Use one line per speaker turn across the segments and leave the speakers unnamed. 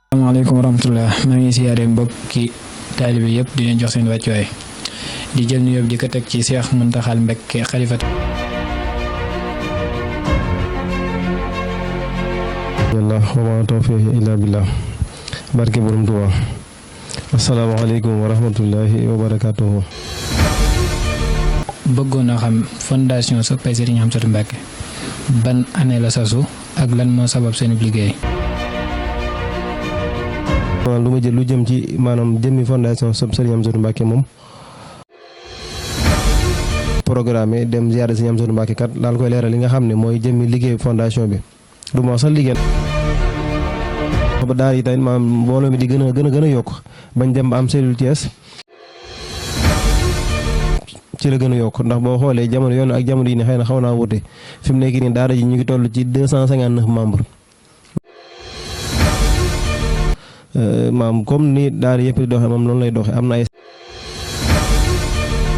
Assalamualaikum warahmatullah. Maa ngi siyaare mbokki taalibe yëpp di leen jox seen wàccuwaay di jël nuyoo di ko teg ci Cheikh Mountakha Mbacké xalifa
yàlla wa ma tawfiqi illa billah barke borom Tuuba. Asalaamaaleykum wa rahmatullahi wa barakatuhu.
bëggoon a xam fondation Soppay Serigne Hamsatou Mbacké ban année la sasu ak lan moo sabab seen liggéey.
lu ma jël lu jëm ci maanaam jëmmi fondation Soppay Serigne Hamsatou Mbacké moom programme dem ziyaare Serigne Hamsatou Mbacké kat daal koy leeral li nga xam ne mooy jëmmi liggéey fondation bi du ma sax liggéey ba daal yi tamit maanaam mbooloo mi di gën a yokk bañ dem ba am cellule Thiès ci la gën a yokk ndax boo xoolee jamono yoon ak jamono yi ni xëy na xaw naa wute fi mu nekk nii daara ji ñu ngi toll ci 259 membres maam comme ni daara yëpp di doxee moom noonu lay doxee am na ay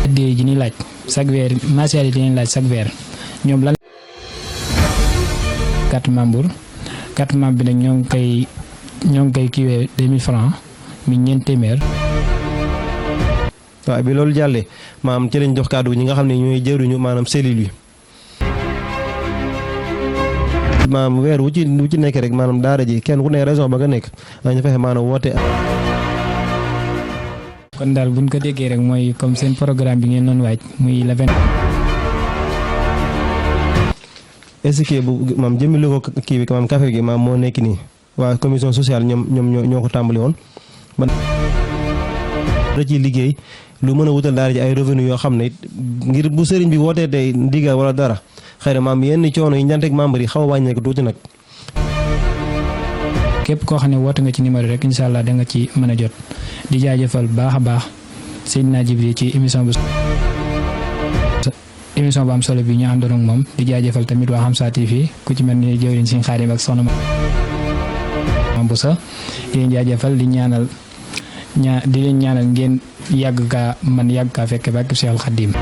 addiya ji ni laaj chaque weer mensualité yi laaj chaque weer ñoom lan 4 membres bi nag ñoo ngi koy kiiwee 2000 francs mi ñeent téeméer.
waaw bi loolu jàllee maam ci lañ jox kàddu ñi nga xam ne ñooy jëruñu maanaam cellule yi maam weer wu ci nekk rek maanaam daara ji kenn ku ne raison ba nga nekk dañu fexe maanaam woote.
kon daal buñ ko déggee rek mooy comme seen programme bi ngeen doon waaj muy le 20.
est-ce que bu maam jëmmi lu ko kii bi maam café gi maam moo nekk nii waa commission sociale ñoo ko tàmbali woon ba da ciy liggéey lu mën a wutal daara ji ay revenu yoo xam ne it ngir bu sëriñ bi wootee tey ndigal wala dara xëy na maam yenn coono yi ñanteeg membre yi xaw a wàññeeku tuuti nag.
képp koo xam ne woote nga ci numéro rek incha allah da nga ci mën a jot di jaajëfal baax a baax Seydina Jibril ci émission bu am solo bi ñu àndoon ak moom di jaajëfal tamit waa Hamsa TV ku ci mel ni jëwriñ Sëriñ Xaadim ak soxna Mame Boussa di leen jaajëfal di leen ñaanal ngeen yàgg kaa fekk ba ak Seexul Xaadim